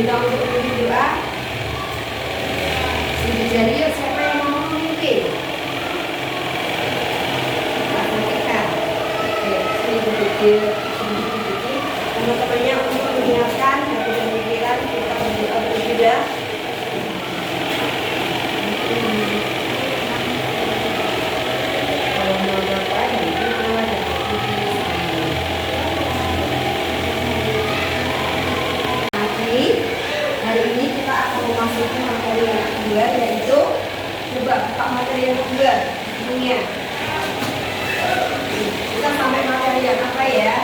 diminta untuk berdoa. Jadi siapa yang mau memimpin? Teman-temannya untuk menyiapkan hati dan pikiran kita berdoa berbeda. Hari ini kita akan memasuki materi yang kedua, yaitu coba buka materi yang kedua. Dunia. Kita sampai materi yang apa ya?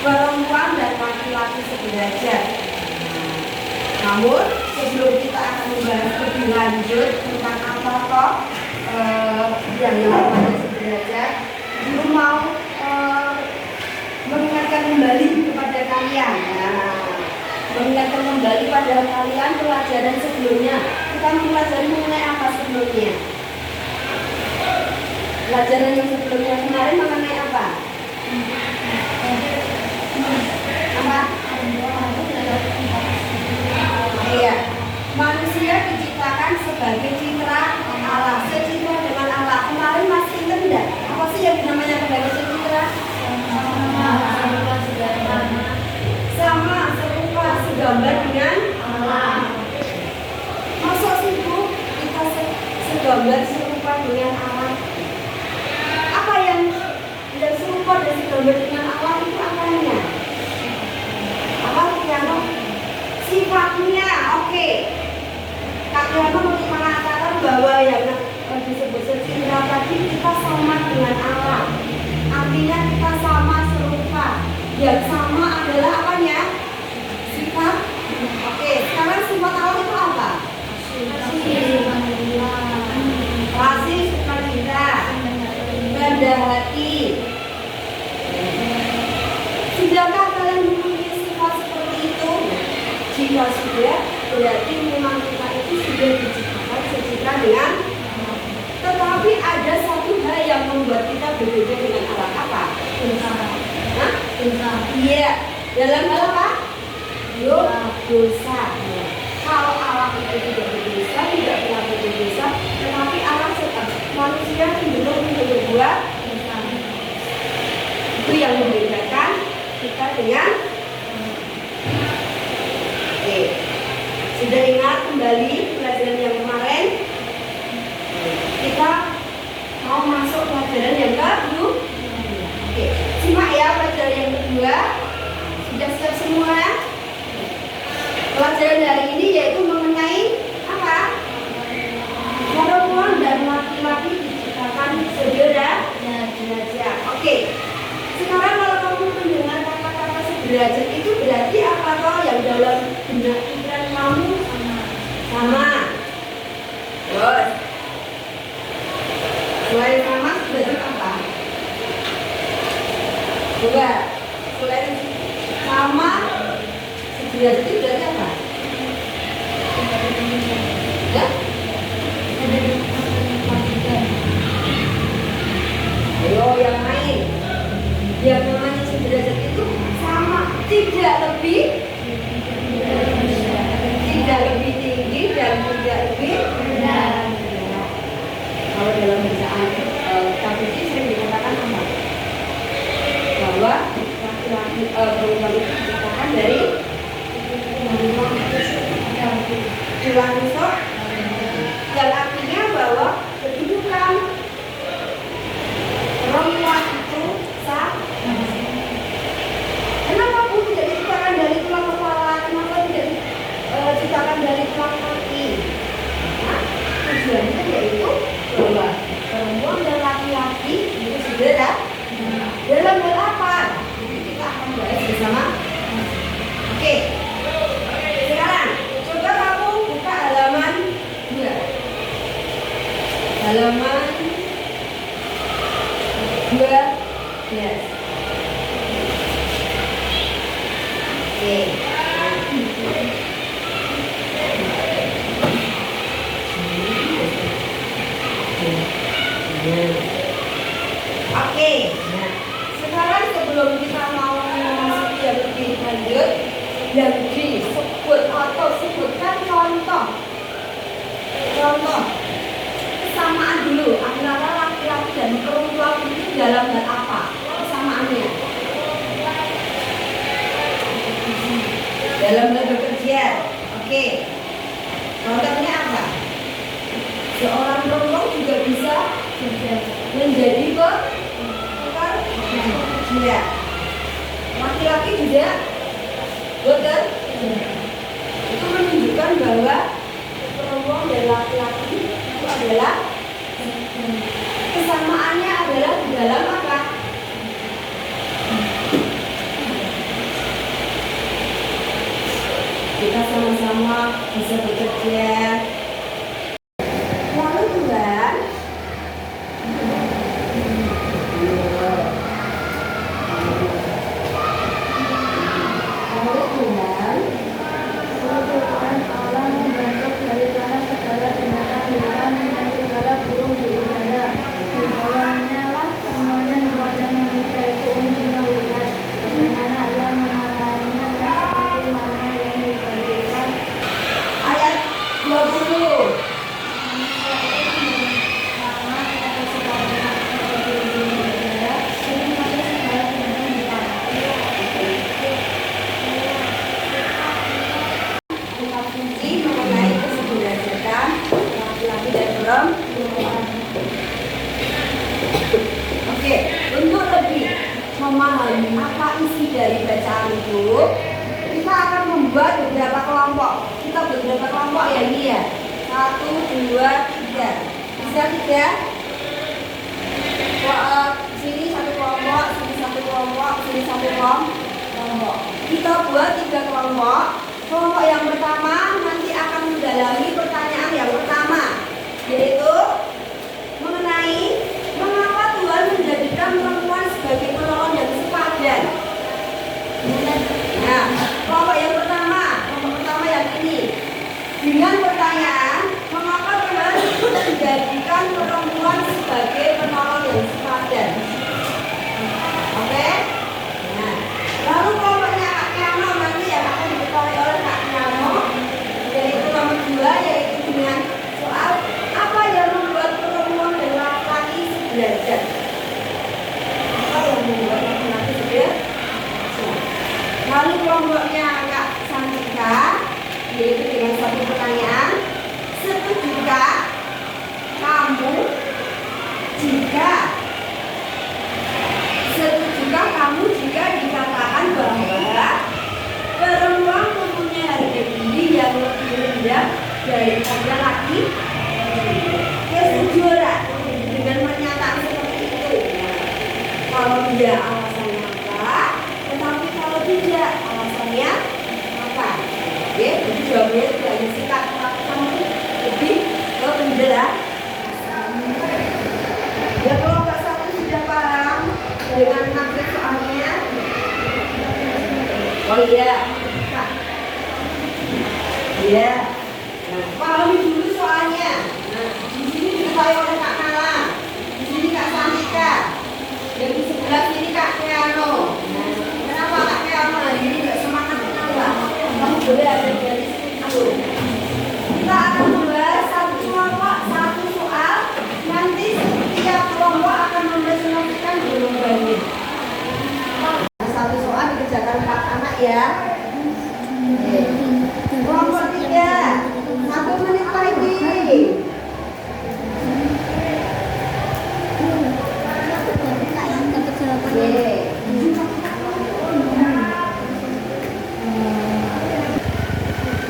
Perempuan dan laki-laki sederajat. Namun sebelum kita akan membahas lebih lanjut tentang apa kok yang namanya sederajat, Guru mau mengingatkan kembali kepada kalian. Mengingatkan kembali pada kalian pelajaran sebelumnya. Kita mempelajari mengenai apa sebelumnya? Pelajaran yang sebelumnya kemarin mengenai apa? Apa? Iya. Manusia diciptakan sebagai citra Allah, secitra dengan Allah. Kemarin masih ingat tidak? Apa sih yang namanya sebagai citra? Sama, serupa, segambar dengan Allah. Masa sih Bu, kita segambar serupa dengan Allah? Apa yang serupa dan segambar dengan Allah itu apanya? Apa Tiano? Sifatnya, oke. Kak Tiano mengatakan bahwa yang disebut secitra tadi kita sama dengan Allah. Artinya kita sama serupa. Yang sama adalah apanya? Sifat. Oke, sekarang sifat Allah itu apa? Kasih, sukacita, rendah hati. Sudahkah kalian mempunyai sifat seperti itu? Jika sudah, berarti memang kita itu sudah diciptakan secitra dengan. Tetapi ada satu hal yang membuat kita berbeda dengan Allah. Apa? Dosa. Iya. Dalam hal apa? Dosa. Kalau Allah itu tidak berdosa, tidak pernah berdosa, tetapi Allah tetap manusia cenderung untuk berbuat dosa. Itu yang membedakan kita dengan. Oke. Sudah ingat kembali pelajaran yang kemarin? Kita mau masuk pelajaran yang kedua. Oke, simak ya pelajaran yang kedua. Sudah siap semua? Pelajaran hari ini yaitu mengenai apa? Perempuan dan laki-laki diciptakan sederajat. Oke. Sekarang kalau kamu mendengar kata-kata sederajat itu berarti apa toh yang dalam benak pikiran kamu? Sama. Terus. Selain sama, sederajat apa? Coba, selain sama, sederajat itu berarti apa? Ya? Ayo yang lain. Yang namanya sederajat itu sama, tidak lebih tinggi dan tidak lebih rendah. Kalau dalam bacaan KBC sering dikatakan apa? Bahwa laki-laki perempuan itu diciptakan dari tulang rusuk, yang artinya bahwa kedudukan perempuan itu sama. Kenapa Bu tidak diciptakan dari tulang kepala? Kenapa tidak diciptakan dari tulang kaki? Tujuannya yaitu bahwa perempuan dan laki-laki itu sederajat. Dalam hal apa? Jadi kita akan bahas bersama. Oke. Sekarang coba kamu buka halaman 2. Halaman 12. Oke. Oke. Sekarang sebelum kita mau memasuki yang lebih lanjut, dalam hal apa? Kesamaannya. Dalam hal bekerja. Oke. Contohnya apa? Seorang perempuan juga bisa menjadi pekerja. Laki-laki juga bekerja. Itu menunjukkan bahwa perempuan dan laki-laki itu adalah kesamaannya adalah di dalam apa? Kita sama-sama bisa bekerja. Lalu Tuhan, Tuhan Allah membentuk dari tanah segala binatang di hutan dan segala burung di udara. Di bawahnya lah semuanya kepada manusia itu untuk melihat bagaimana Allah mematainya dan seperti mana yang diberikan. ayat 20. Mengenai kesederajatan laki-laki dan perempuan. Oke, untuk lebih memahami apa isi dari bacaan itu, kita akan membuat beberapa kelompok. Kita beberapa kelompok ya ini ya. 1, 2, 3. Bisa 3? Sini satu kelompok, sini satu kelompok, sini satu kelompok. Kita buat 3 kelompok. Kelompok yang pertama nanti akan mendalami pertanyaan yang pertama, yaitu mengenai mengapa Tuhan menjadikan perempuan sebagai penolong yang sepadan. Nah, kelompok yang pertama yang ini dengan pertanyaan mengapa Tuhan menjadikan perempuan sebagai penolong yang sepadan. Oke? Nah, lalu kelompoknya Kak Piano nanti yang akan diketahui oleh Kak Piano, yaitu nomor 2, yaitu dengan soal apa yang membuat perempuan dan laki-laki sederajat. Apa yang membuat laki-laki sederajat? Lalu kelompoknya Kak Santika, yaitu dengan satu pertanyaan, setujukah kamu jika dikatakan bahwa perempuan mempunyai harga diri yang lebih rendah daripada laki? Ya setuju ora dengan pernyataan seperti itu? Kalau tidak alasannya apa? Tetapi kalau tidak alasannya apa? Oke, jadi jawabnya tidak hanya singkat, tetapi kamu lebih ke penjelasan. Ya kalau Kak Satu sudah paham dengan maksud soalnya. Oh iya, Kak. Iya. Nah, pahami dulu soalnya. Nah, di sini diketahui oleh Kak Nala, di sini Kak Santika, dan di sebelah sini Kak Keano. Nah, kenapa Kak Keano ini nggak semangat kenapa? Kamu boleh ada dari situ. Kita akan membahas satu kelompok, satu soal. Nanti setiap kelompok akan mempresentasikan jawabannya. Satu soal dikerjakan 4 anak ya. Kelompok 3, 1 menit lagi.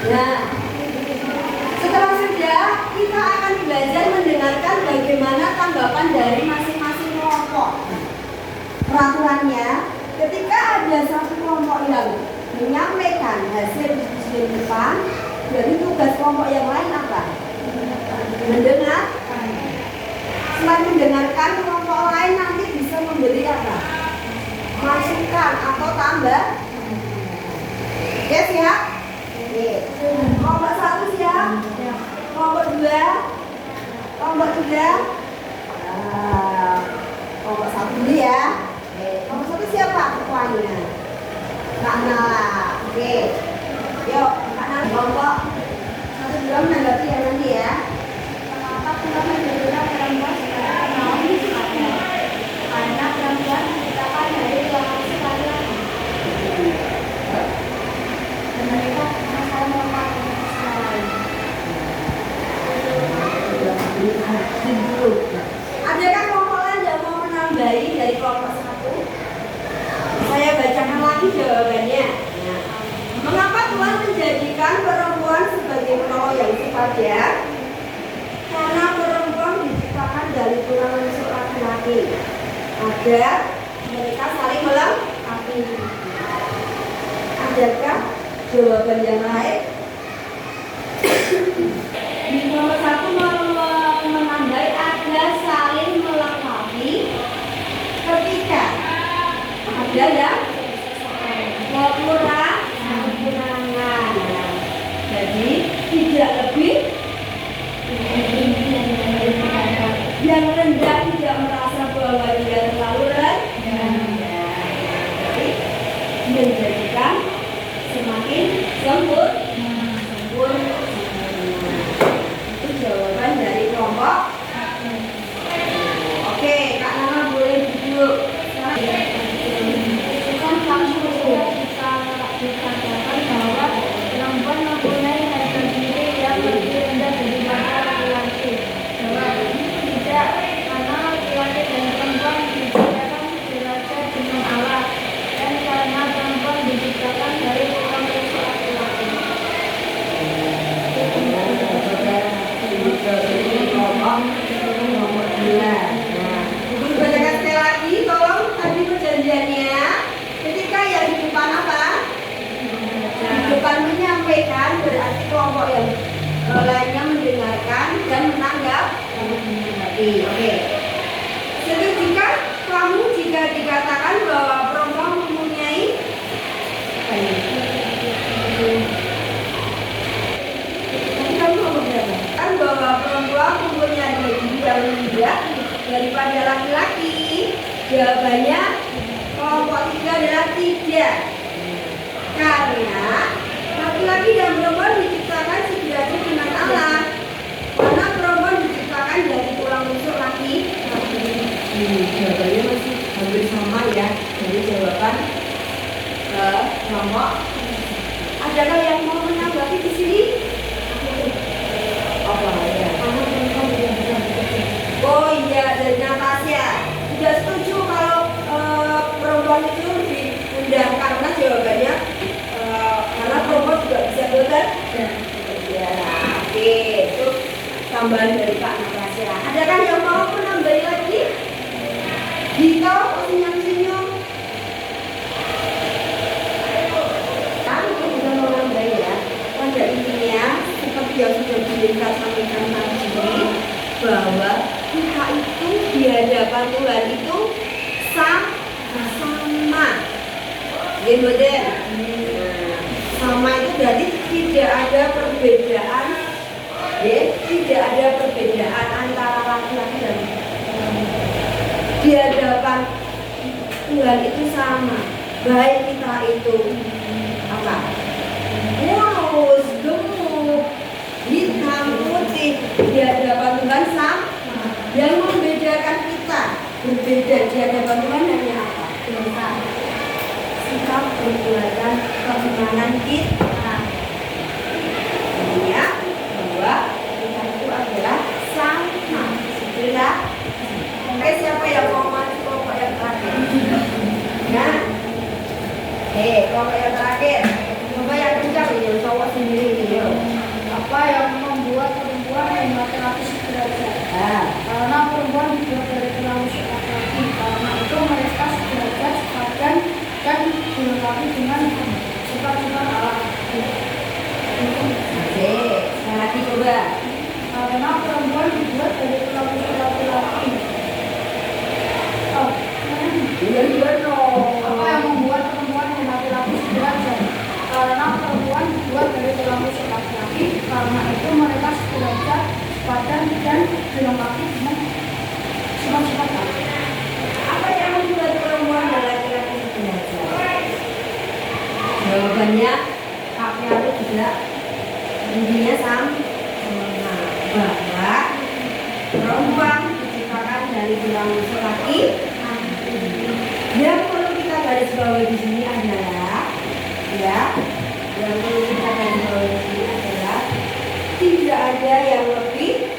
Nah, setelah sudah kita akan belajar mendengarkan bagaimana tanggapan dari masing-masing kelompok. Peraturannya, ketika ada satu kelompok yang menyampaikan hasil diskusi di depan, jadi tugas kelompok yang lain apa? Mendengar. Selain mendengarkan, kelompok lain nanti bisa memberi apa? Masukan atau tambah. Oke, siap? Oke. Kelompok 1 siap? Kelompok 2? Kelompok 3? Kelompok 1 dulu ya. Kelompok 1 siapa ketuanya? Kak Nala. Oke. Yuk, Kak Nala. Kelompok 1 dulu menanggapi ya nanti ya. Kenapa Tuhan menjadikan perempuan sebagai penolong? Karena jawab ya. Karena perempuan diciptakan dari tulang rusuk laki-laki agar mereka saling melengkapi. Adakah jawaban yang lain? Di nomor 1 menandai agar saling melengkapi ketika ada yang kekurangan. Jadi tidak lebih, yang rendah tidak merasa bahwa dia terlalu rendah. Jadi menjadikan semakin sempurna. Itu jawaban dari kelompok. Oke, Kak Nana boleh duduk. Kan kamu sudah dikatakan bahwa perempuan mempunyai harga diri yang lebih rendah daripada laki-laki. Jawab, tidak, karena laki-laki dan perempuan diciptakan derajat dengan Allah, dan karena perempuan diciptakan dari tulang rusuk laki-laki. Bacakan sekali lagi, tolong tadi perjanjiannya. Ketika yang di depan apa? Di depan menyampaikan berarti kelompok yang lainnya mendengarkan dan menanggapi. Oke. Jadi jika dikatakan bahwa perempuan mempunyai apa ini? Tadi kamu ngomong berapa? Kan bahwa perempuan mempunyai diri yang rendah daripada laki-laki. Jawabannya kelompok 3 adalah tidak. Karena laki-laki dan perempuan diciptakan sederajat dengan Allah. Karena perempuan diciptakan dari tulang rusuk laki-laki. Jawabannya masih hampir sama ya. Jadi jawaban kelompok. Adakah yang mau menanggapi di sini? Apa ya? Oh iya, dari Natasha sudah setuju kalau perempuan itu lebih rendah karena jawabannya karena perempuan juga bisa bekerja. Ya, oke, itu tambahan dari Kak Natasha. Adakah yang mau menambah lagi? Dito, senyum-senyum. Kan kita sudah menambah ya. Pada intinya seperti yang sudah dijelaskan sampaikan tadi bahwa kita itu di hadapan Tuhan itu sama. Ya betul. Sama itu berarti tidak ada perbedaan. Ya, tidak ada perbedaan antara laki-laki dan perempuan. Di hadapan Tuhan itu sama. Baik kita itu apa? Mulus, gemuk, hitam, putih, di hadapan Tuhan sama. Yang membedakan kita berbeda di hadapan Tuhan hanya apa? Dosa. Sikap perbuatan keimanan kita. Artinya bahwa kita itu adalah sama. Sudah. Oke, siapa yang mau masuk kelompok yang terakhir? Nah, kelompok yang terakhir. Coba yang kencang ini, cowok sendiri ini. Apa yang membuat perempuan dan laki-laki sederajat? Karena perempuan dibuat dari tulang rusuk laki-laki, karena itu mereka sederajat, sepadan, dan dilengkapi dengan sifat-sifat Allah. Oke, sekali lagi coba. Karena perempuan dibuat dari tulang rusuk laki-laki. Apa yang membuat perempuan dan laki-laki sederajat? Karena perempuan dibuat dari tulang rusuk laki-laki, karena itu mereka sederajat, sepadan, dan dilengkapi dengan sifat-sifat Allah. Apa yang membuat perempuan dan laki-laki sederajat? Jawabannya haknya itu juga intinya sama, bahwa perempuan diciptakan dari tulang rusuk laki. Yang perlu kita garis bawahi di sini adalah yang perlu kita garis bawahi di sini adalah tidak ada yang lebih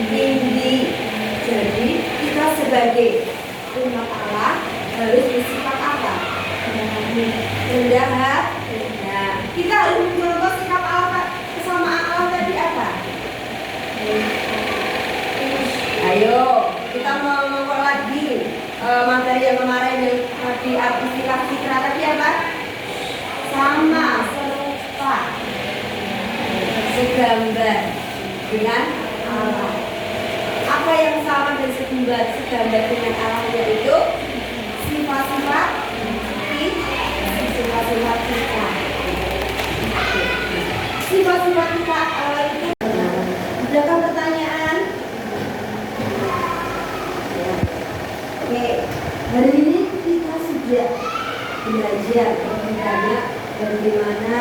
tinggi. Jadi kita sebagai umat Allah harus bersifat apa? Rendah hati. Nah, kita harus mencontoh sikap Allah kesamaan Allah tadi apa? apa? Sama, serupa, segambar dengan Allah. Apa yang sama dan segambar dengan Allah yaitu sifat-sifat kita. Sifat-sifat kita Allah itu. Adakah pertanyaan? Oke, hari ini kita sudah belajar lebih banyak bagaimana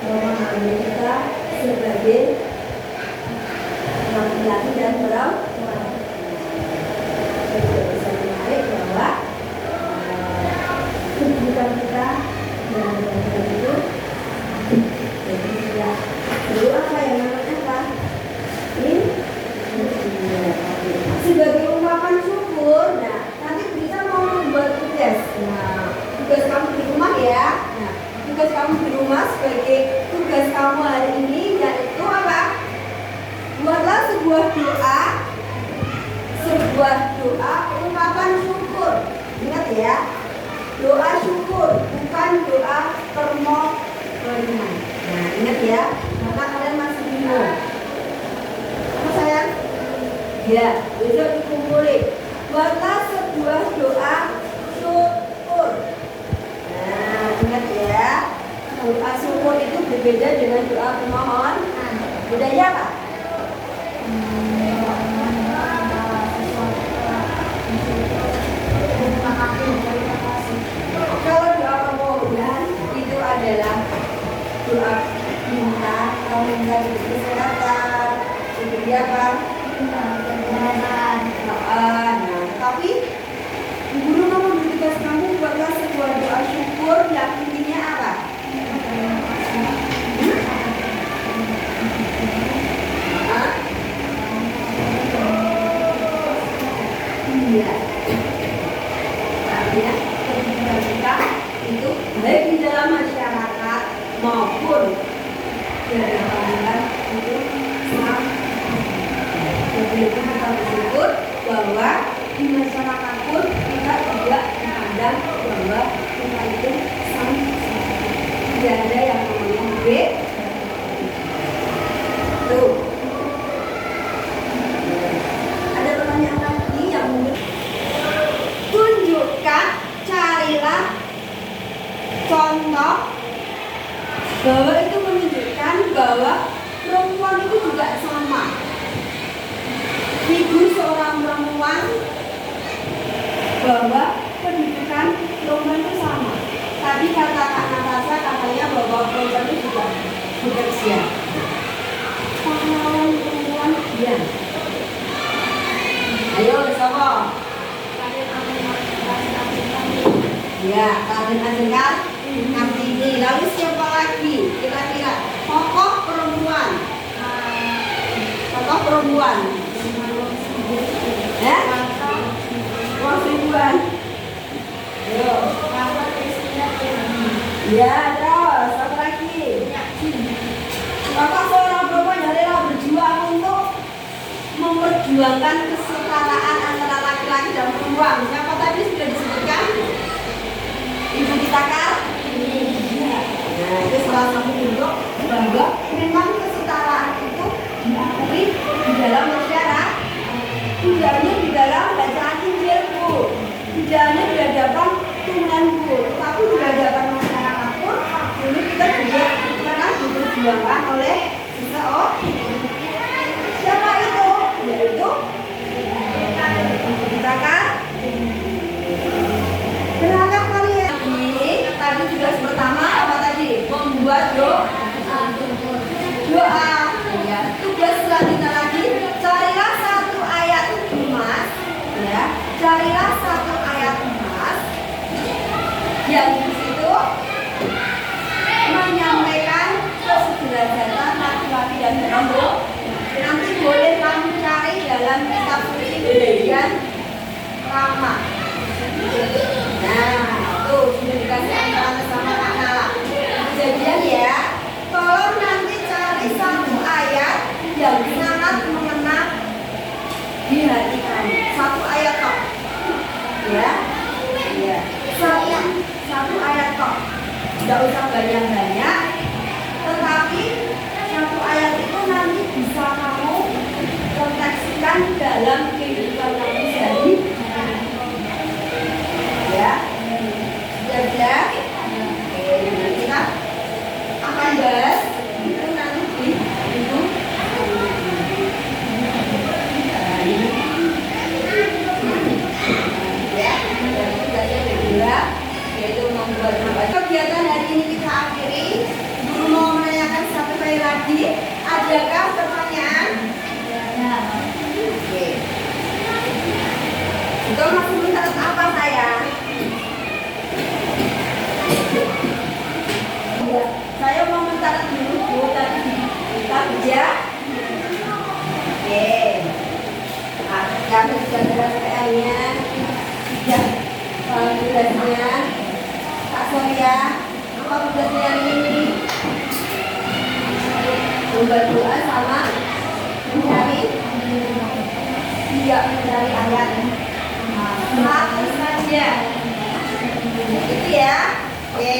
memahami kita sebagai laki-laki dan perempuan. Kita bisa menarik bahwa kehidupan kita dalam perempuan itu jadi tidak perlu apa yang namanya apa? Sebagai ungkapan syukur. Nah, nanti kita mau membuat tugas. Nah, tugas kamu di rumah ya. Nah, tugas kamu di rumah sebagai tugas kamu hari ini yaitu apa? Buatlah sebuah doa ungkapan syukur. Ingat ya, doa syukur bukan doa permohonan. Nah, ingat ya, karena kalian masih bingung. Apa sayang? Ya, besok dikumpulin. Buatlah sebuah doa syukur. Nah, ingat ya, doa syukur itu berbeda dengan doa permohonan. Bedanya apa? Kalau doa permohonan itu adalah doa minta, kalau minta kesehatan, diberi apa? Nah, tapi guru mau tugas kamu buatlah sebuah doa syukur yang intinya apa? Iya. Artinya kehidupan kita itu baik di dalam masyarakat maupun di dalam itu sama. Jadi kita bersyukur bahwa di masyarakat pun kita tidak dipandang bahwa kita itu sama. Tidak ada yang namanya B. Tuh. Ada pertanyaan lagi yang mungkin tunjukkan, carilah contoh bahwa itu menunjukkan bahwa perempuan itu juga sama. Figur seorang perempuan bahwa pendidikan perempuan itu sama. Tadi kata Kak Natasha katanya bahwa perempuan itu juga bekerja. Pahlawan perempuan dia. Ayo bersama. Ya, kalian ajarkan Kartini. Lalu siapa lagi? Kira-kira tokoh perempuan. Tokoh perempuan. Ya? Ribuan. Yo. Ya, terus apa lagi? Tokoh seorang perempuan yang rela berjuang untuk memperjuangkan kesetaraan antara laki-laki dan perempuan. Siapa tadi sudah disebutkan? Ibu kita kan? Iya. Nah, itu salah satu bentuk bahwa memang kesetaraan itu diakui di dalam masyarakat. Tidak hanya di dalam bacaan Injilku, tidak hanya di hadapan Tuhanku, tapi di hadapan masyarakat pun dulu kita juga pernah diperjuangkan oleh seseorang. Siapa itu? Yaitu kita kan? Berangkat kalian. Tadi tugas pertama apa tadi? Membuat doa. Ya. Tugas selanjutnya lagi, carilah satu ayat emas. Ya, carilah satu ayat emas yang di situ menyampaikan kesederajatan laki-laki dan perempuan. Nanti boleh kamu cari dalam kitab suci Kejadian Rama. Nah, tuh sudah dikasih antara sama Kak Nala. Kejadian ya. Tolong nanti cari satu ayat yang sangat mengena di hati kamu. Satu ayat kok. Ya. Ya. Satu ayat kok. Tidak usah banyak-banyak, tetapi satu ayat itu nanti bisa kamu kontekskan dalam kehidupan kamu sehari. Ya, ya. Oke, nanti kita akan bahas itu nanti di itu. Ya, dan tugasnya kedua yaitu membuat kegiatan hari ini kita akhiri. Guru mau menanyakan satu kali lagi, adakah pertanyaan? Oke. Itu masih mencatat apa saya? Saya mau mencatat dulu tadi kita kerja. Oke. Kami sudah jelas PR-nya. Ya, tugasnya Kak Soria, apa tugasnya hari ini? Berdoa sama mencari ayat. Satu saja. Itu ya. Oke.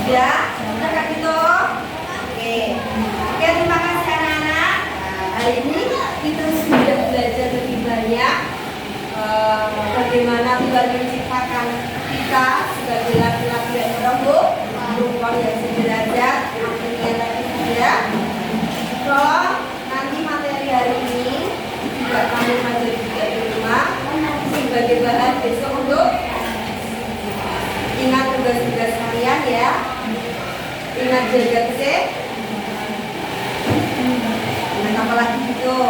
Sudah kan gitu. Oke. Oke, terima kasih anak-anak. Hari ini kita sudah belajar lebih banyak bagaimana Tuhan menciptakan kita sebagai laki-laki dan perempuan yang sederajat. Akhirnya tadi sudah. Kalau nanti materi hari ini juga kamu pelajari juga di rumah sebagai bahan besok untuk ingat tugas-tugas kalian ya. Ingat jaga kesehatan. Ingat apa lagi gitu.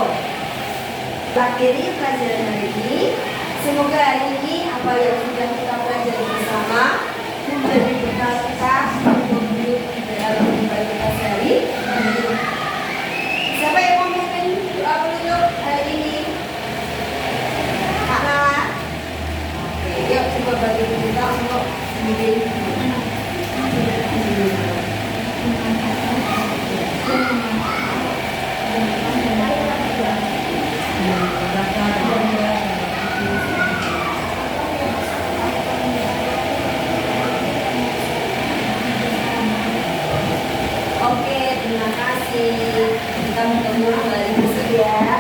Akhiri pelajaran hari ini. Semoga hari ini apa yang sudah kita pelajari bersama menjadi bekal kita untuk hidup dalam kehidupan kita sehari. Siapa yang mau memimpin doa penutup hari ini? Kak Nala. Oke, yuk coba bagi kita untuk memimpin. Oke, terima kasih. Kita bertemu kembali besok ya.